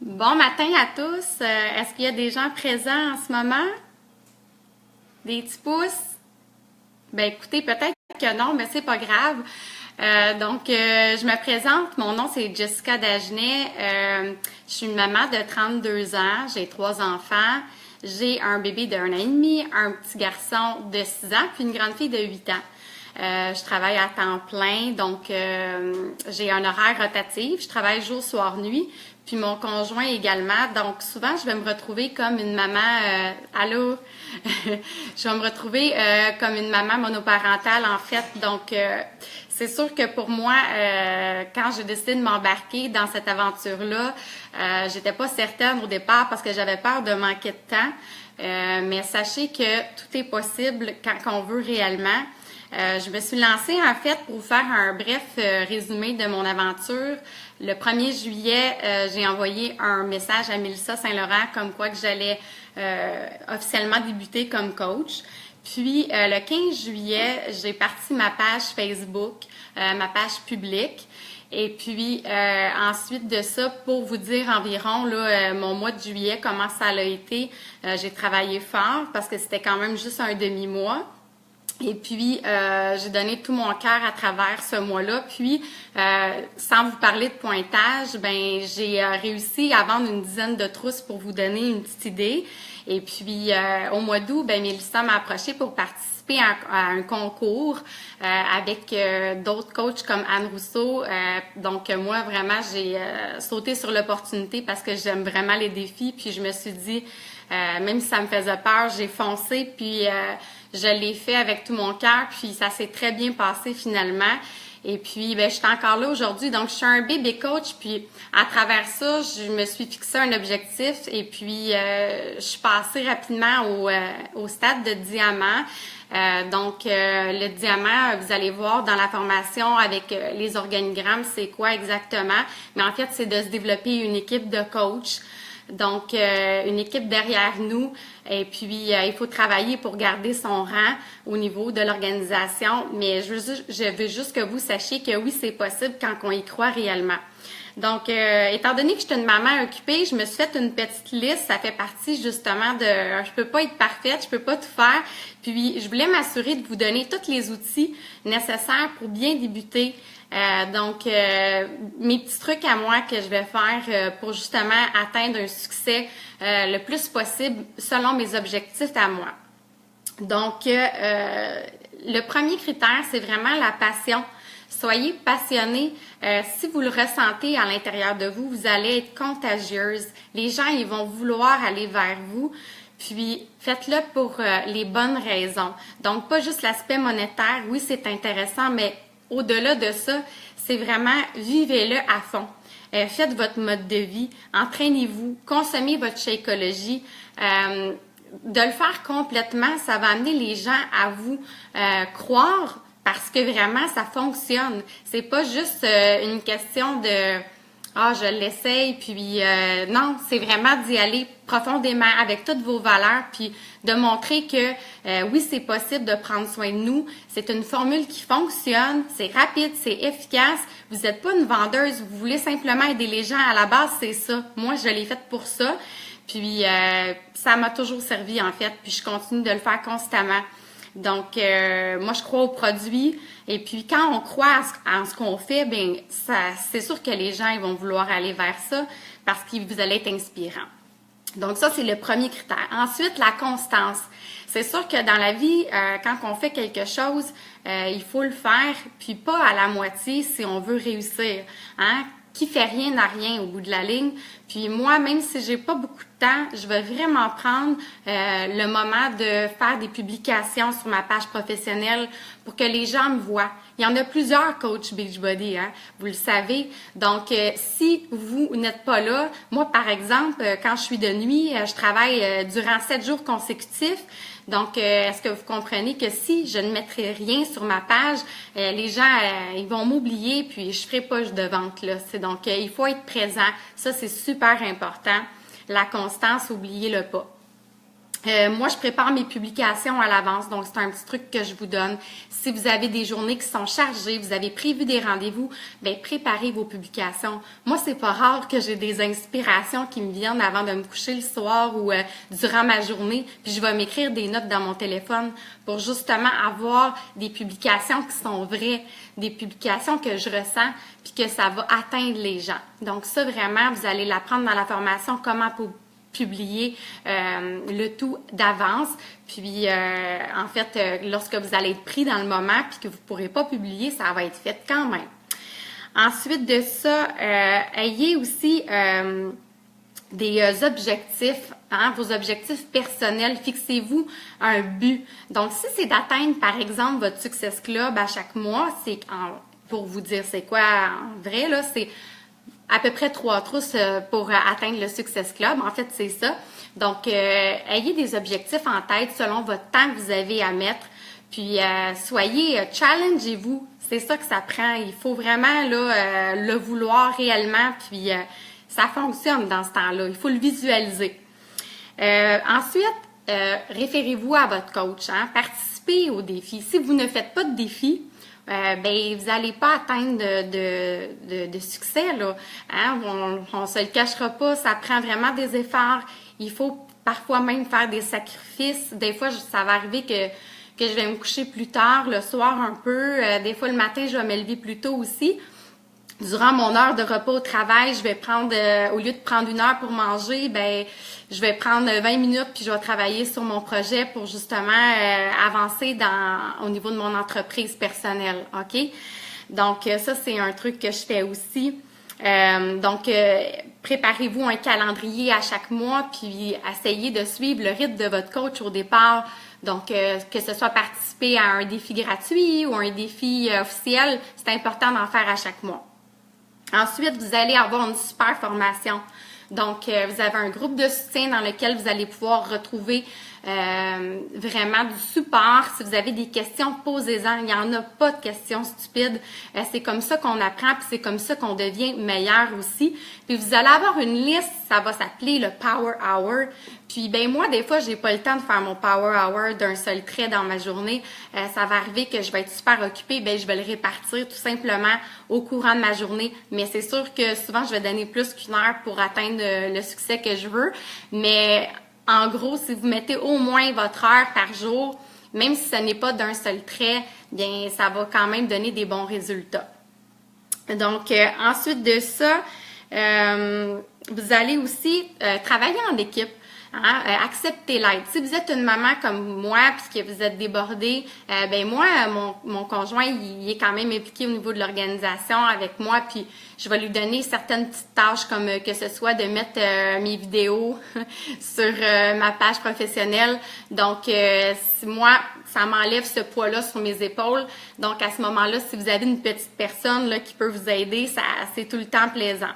Bon matin à tous. Est-ce qu'il y a des gens présents en ce moment? Des petits pouces? Ben écoutez, peut-être que non, mais c'est pas grave. Je me présente. Mon nom, c'est Jessica Dagenet. Je suis une maman de 32 ans. J'ai 3 enfants. J'ai un bébé d'1 an et demi, un petit garçon de 6 ans, puis une grande fille de 8 ans. Je travaille à temps plein, j'ai un horaire rotatif. Je travaille jour, soir, nuit. Puis mon conjoint également. Donc souvent, je vais me retrouver comme une maman. Allô? Je vais me retrouver comme une maman monoparentale en fait. C'est sûr que pour moi, quand j'ai décidé de m'embarquer dans cette aventure-là, j'étais pas certaine au départ parce que j'avais peur de manquer de temps. Mais sachez que tout est possible quand on veut réellement. Je me suis lancée en fait pour vous faire un bref résumé de mon aventure. Le 1er juillet, j'ai envoyé un message à Mélissa Saint-Laurent comme quoi que j'allais officiellement débuter comme coach. Puis le 15 juillet, j'ai parti ma page Facebook, ma page publique. Et puis ensuite de ça, pour vous dire environ mon mois de juillet, comment ça a été, j'ai travaillé fort parce que c'était quand même juste un demi-mois. Et puis, j'ai donné tout mon cœur à travers ce mois-là. Puis, sans vous parler de pointage, j'ai réussi à vendre une dizaine de trousses pour vous donner une petite idée. Et puis, au mois d'août, Mélissa m'a approché pour participer à un concours avec d'autres coachs comme Anne Rousseau. Moi, vraiment, j'ai sauté sur l'opportunité parce que j'aime vraiment les défis. Puis, je me suis dit, même si ça me faisait peur, j'ai foncé. Puis, je l'ai fait avec tout mon cœur, puis ça s'est très bien passé finalement. Et puis, je suis encore là aujourd'hui. Donc, je suis un bébé coach, puis à travers ça, je me suis fixé un objectif et puis je suis passée rapidement au stade de diamant. Le diamant, vous allez voir dans la formation avec les organigrammes, c'est quoi exactement. Mais en fait, c'est de se développer une équipe de coachs. Donc, une équipe derrière nous. Et puis, il faut travailler pour garder son rang au niveau de l'organisation. Mais je veux juste que vous sachiez que oui, c'est possible quand on y croit réellement. Donc, étant donné que je suis une maman occupée, je me suis fait une petite liste. Ça fait partie justement de... Je peux pas être parfaite, je peux pas tout faire. Puis, je voulais m'assurer de vous donner tous les outils nécessaires pour bien débuter. Mes petits trucs à moi que je vais faire pour justement atteindre un succès le plus possible selon mes objectifs à moi. Donc, le premier critère, c'est vraiment la passion. Soyez passionné. Si vous le ressentez à l'intérieur de vous, vous allez être contagieuse. Les gens, ils vont vouloir aller vers vous. Puis, faites-le pour les bonnes raisons. Donc, pas juste l'aspect monétaire. Oui, c'est intéressant, mais au-delà de ça, c'est vraiment vivez-le à fond. Faites votre mode de vie, entraînez-vous, consommez votre Shakeology. De le faire complètement, ça va amener les gens à vous croire parce que vraiment, ça fonctionne. C'est pas juste une question de « Ah, je l'essaye », puis non, c'est vraiment d'y aller profondément avec toutes vos valeurs, puis de montrer que oui, c'est possible de prendre soin de nous. C'est une formule qui fonctionne, c'est rapide, c'est efficace. Vous n'êtes pas une vendeuse, vous voulez simplement aider les gens. À la base, c'est ça. Moi, je l'ai fait pour ça. Puis, ça m'a toujours servi, en fait. Puis, je continue de le faire constamment. Donc, moi, je crois aux produits. Et puis, quand on croit en ce qu'on fait, c'est sûr que les gens ils vont vouloir aller vers ça parce que vous allez être inspirant. Donc, ça, c'est le premier critère. Ensuite, la constance. C'est sûr que dans la vie, quand on fait quelque chose, il faut le faire, puis pas à la moitié si on veut réussir. Hein? Qui fait rien n'a rien au bout de la ligne. Puis moi, même si j'ai pas beaucoup de temps, je vais vraiment prendre le moment de faire des publications sur ma page professionnelle pour que les gens me voient. Il y en a plusieurs coachs Beachbody, hein, vous le savez. Donc, si vous n'êtes pas là, moi, par exemple, quand je suis de nuit, je travaille durant 7 jours consécutifs. Donc, est-ce que vous comprenez que si je ne mettrai rien sur ma page, les gens, ils vont m'oublier, puis je ferai pas de vente, là. Donc, il faut être présent. Ça, c'est super important. La constance, oubliez-le pas. Moi, je prépare mes publications à l'avance, donc c'est un petit truc que je vous donne. Si vous avez des journées qui sont chargées, vous avez prévu des rendez-vous, bien, préparez vos publications. Moi, c'est pas rare que j'ai des inspirations qui me viennent avant de me coucher le soir ou durant ma journée, puis je vais m'écrire des notes dans mon téléphone pour justement avoir des publications qui sont vraies, des publications que je ressens, puis que ça va atteindre les gens. Donc ça, vraiment, vous allez l'apprendre dans la formation « Comment publier le tout d'avance. Puis, en fait, lorsque vous allez être pris dans le moment puis que vous ne pourrez pas publier, ça va être fait quand même. Ensuite de ça, ayez aussi des objectifs, hein, vos objectifs personnels. Fixez-vous un but. Donc, si c'est d'atteindre, par exemple, votre Success Club à chaque mois, c'est pour vous dire c'est quoi en vrai, là, c'est à peu près 3 trousses pour atteindre le Success Club. En fait, c'est ça. Donc, ayez des objectifs en tête selon votre temps que vous avez à mettre. Puis, challengez-vous. C'est ça que ça prend. Il faut vraiment là, le vouloir réellement. Puis, ça fonctionne dans ce temps-là. Il faut le visualiser. Ensuite, référez-vous à votre coach. Hein? Participez au défi. Si vous ne faites pas de défi, ben vous n'allez pas atteindre de succès là. Hein? On se le cachera pas, ça prend vraiment des efforts. Il faut parfois même faire des sacrifices. Des fois, ça va arriver que je vais me coucher plus tard, le soir un peu. Des fois, le matin, je vais me lever plus tôt aussi. Durant mon heure de repas au travail, je vais prendre, au lieu de prendre 1 heure pour manger, ben je vais prendre 20 minutes puis je vais travailler sur mon projet pour justement avancer au niveau de mon entreprise personnelle, OK? Donc, ça, c'est un truc que je fais aussi. Donc, préparez-vous un calendrier à chaque mois puis essayez de suivre le rythme de votre coach au départ. Donc, que ce soit participer à un défi gratuit ou un défi officiel, c'est important d'en faire à chaque mois. Ensuite, vous allez avoir une super formation. Donc, vous avez un groupe de soutien dans lequel vous allez pouvoir retrouver vraiment du support. Si vous avez des questions, posez-en. Il n'y en a pas de questions stupides. C'est comme ça qu'on apprend, puis c'est comme ça qu'on devient meilleur aussi. Puis vous allez avoir une liste, ça va s'appeler le Power Hour. Puis ben moi, des fois, j'ai pas le temps de faire mon Power Hour d'un seul trait dans ma journée. Ça va arriver que je vais être super occupée, ben je vais le répartir tout simplement au courant de ma journée. Mais c'est sûr que souvent, je vais donner plus qu'1 heure pour atteindre le succès que je veux. Mais en gros, si vous mettez au moins votre heure par jour, même si ce n'est pas d'un seul trait, bien, ça va quand même donner des bons résultats. Donc, ensuite de ça, vous allez aussi travailler en équipe. Hein, acceptez l'aide. Si vous êtes une maman comme moi puis que vous êtes débordée, ben moi, mon conjoint, il est quand même impliqué au niveau de l'organisation avec moi, puis je vais lui donner certaines petites tâches comme que ce soit de mettre mes vidéos sur ma page professionnelle. Donc, moi, ça m'enlève ce poids-là sur mes épaules. Donc, à ce moment-là, si vous avez une petite personne là, qui peut vous aider, c'est tout le temps plaisant.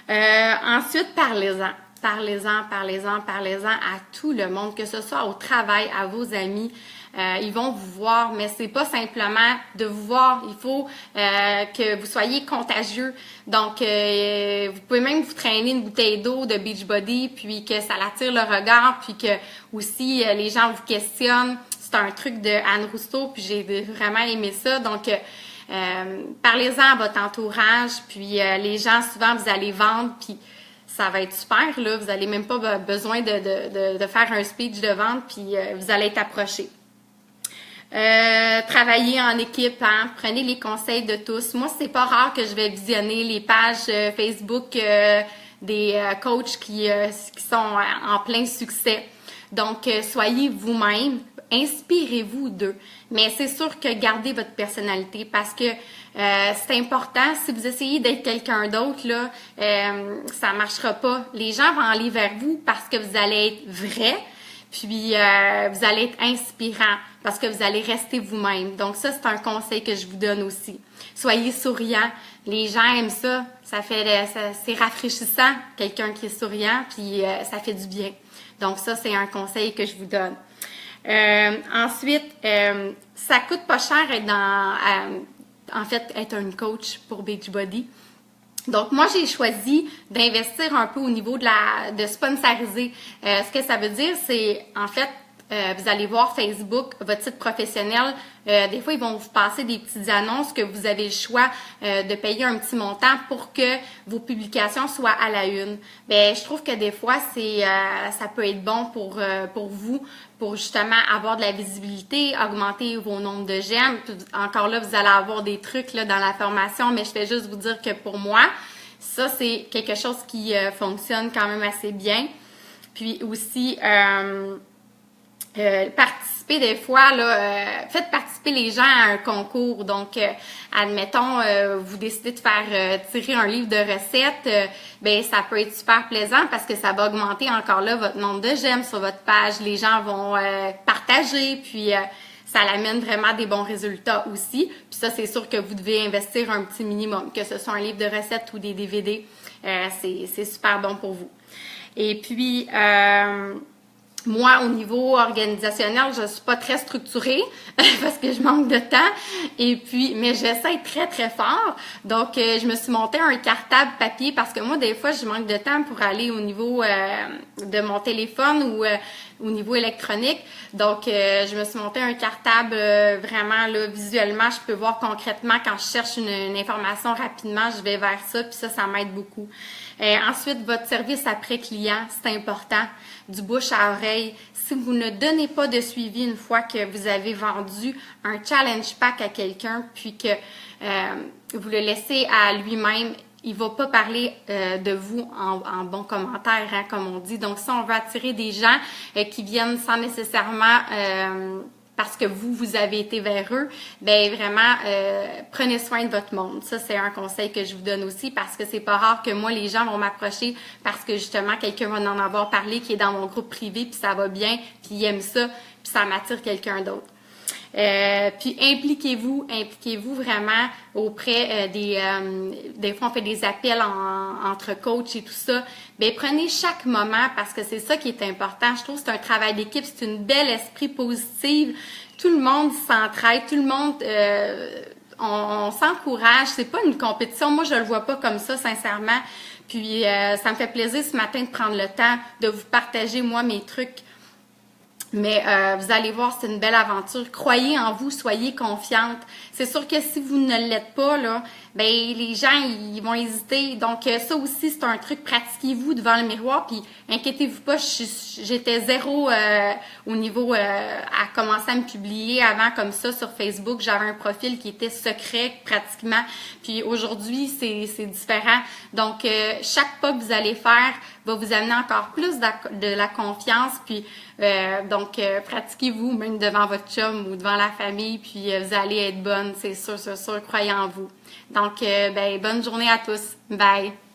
Ensuite, parlez-en. Parlez-en à tout le monde, que ce soit au travail, à vos amis. Ils vont vous voir, mais c'est pas simplement de vous voir. Il faut que vous soyez contagieux. Donc, vous pouvez même vous traîner une bouteille d'eau de Beachbody, puis que ça attire le regard, puis que aussi les gens vous questionnent. C'est un truc de Anne Rousseau, puis j'ai vraiment aimé ça. Donc, parlez-en à votre entourage, puis les gens, souvent, vous allez vendre, puis ça va être super, là. Vous n'allez même pas besoin de faire un speech de vente, puis vous allez être approché. Travailler en équipe, hein? Prenez les conseils de tous. Moi, c'est pas rare que je vais visionner les pages Facebook des coachs qui sont en plein succès. Donc, soyez vous-même, inspirez-vous d'eux. Mais c'est sûr que gardez votre personnalité parce que c'est important. Si vous essayez d'être quelqu'un d'autre, là, ça marchera pas. Les gens vont aller vers vous parce que vous allez être vrai, puis vous allez être inspirant parce que vous allez rester vous-même. Donc ça, c'est un conseil que je vous donne aussi. Soyez souriant. Les gens aiment ça. C'est rafraîchissant, quelqu'un qui est souriant, puis ça fait du bien. Donc ça, c'est un conseil que je vous donne. Ensuite, ça coûte pas cher être être un coach pour Beachbody. Donc, moi, j'ai choisi d'investir un peu au niveau de sponsoriser. Ce que ça veut dire, c'est, en fait, vous allez voir Facebook, votre site professionnel, des fois, ils vont vous passer des petites annonces que vous avez le choix de payer un petit montant pour que vos publications soient à la une. Ben, je trouve que des fois, ça peut être bon pour vous, pour justement avoir de la visibilité, augmenter vos nombres de j'aime. Encore là, vous allez avoir des trucs là, dans la formation, mais je vais juste vous dire que pour moi, ça, c'est quelque chose qui fonctionne quand même assez bien. Puis aussi, participer des fois, là, faites participer les gens à un concours. Donc, admettons, vous décidez de faire tirer un livre de recettes, ben ça peut être super plaisant parce que ça va augmenter encore là votre nombre de j'aime sur votre page. Les gens vont partager, puis ça l'amène vraiment des bons résultats aussi. Puis ça, c'est sûr que vous devez investir un petit minimum, que ce soit un livre de recettes ou des DVD. C'est super bon pour vous. Et puis, moi, au niveau organisationnel, je suis pas très structurée parce que je manque de temps. Et puis, mais j'essaie très, très fort. Donc, je me suis monté un cartable papier parce que moi, des fois, je manque de temps pour aller au niveau de mon téléphone ou au niveau électronique. Donc, je me suis monté un cartable vraiment, là, visuellement, je peux voir concrètement quand je cherche une information rapidement, je vais vers ça, puis ça m'aide beaucoup. Ensuite, votre service après client, c'est important. Du bouche à oreille. Si vous ne donnez pas de suivi une fois que vous avez vendu un challenge pack à quelqu'un, puis que vous le laissez à lui-même, il va pas parler de vous en bon commentaire, hein, comme on dit. Donc, si on veut attirer des gens qui viennent sans nécessairement parce que vous avez été vers eux, ben vraiment, prenez soin de votre monde. Ça, c'est un conseil que je vous donne aussi parce que c'est pas rare que moi, les gens vont m'approcher parce que justement, quelqu'un va en avoir parlé qui est dans mon groupe privé, puis ça va bien, puis il aime ça, puis ça m'attire quelqu'un d'autre. Puis impliquez-vous vraiment auprès des fois on fait des appels entre coachs et tout ça. Ben prenez chaque moment parce que c'est ça qui est important. Je trouve que c'est un travail d'équipe, c'est une belle esprit positive. Tout le monde s'entraide, tout le monde on s'encourage. C'est pas une compétition. Moi je le vois pas comme ça sincèrement. Puis ça me fait plaisir ce matin de prendre le temps de vous partager moi mes trucs. Mais vous allez voir, c'est une belle aventure. Croyez en vous, soyez confiante. C'est sûr que si vous ne l'êtes pas, là, ben les gens ils vont hésiter. Donc ça aussi, c'est un truc. Pratiquez-vous devant le miroir. Puis inquiétez-vous pas, j'étais zéro au niveau à commencer à me publier avant comme ça sur Facebook. J'avais un profil qui était secret pratiquement. Puis aujourd'hui, c'est différent. Donc chaque pas que vous allez faire va vous amener encore plus de la confiance. Puis donc, pratiquez-vous même devant votre chum ou devant la famille, puis vous allez être bonne, c'est sûr, croyez en vous. Donc, bonne journée à tous. Bye!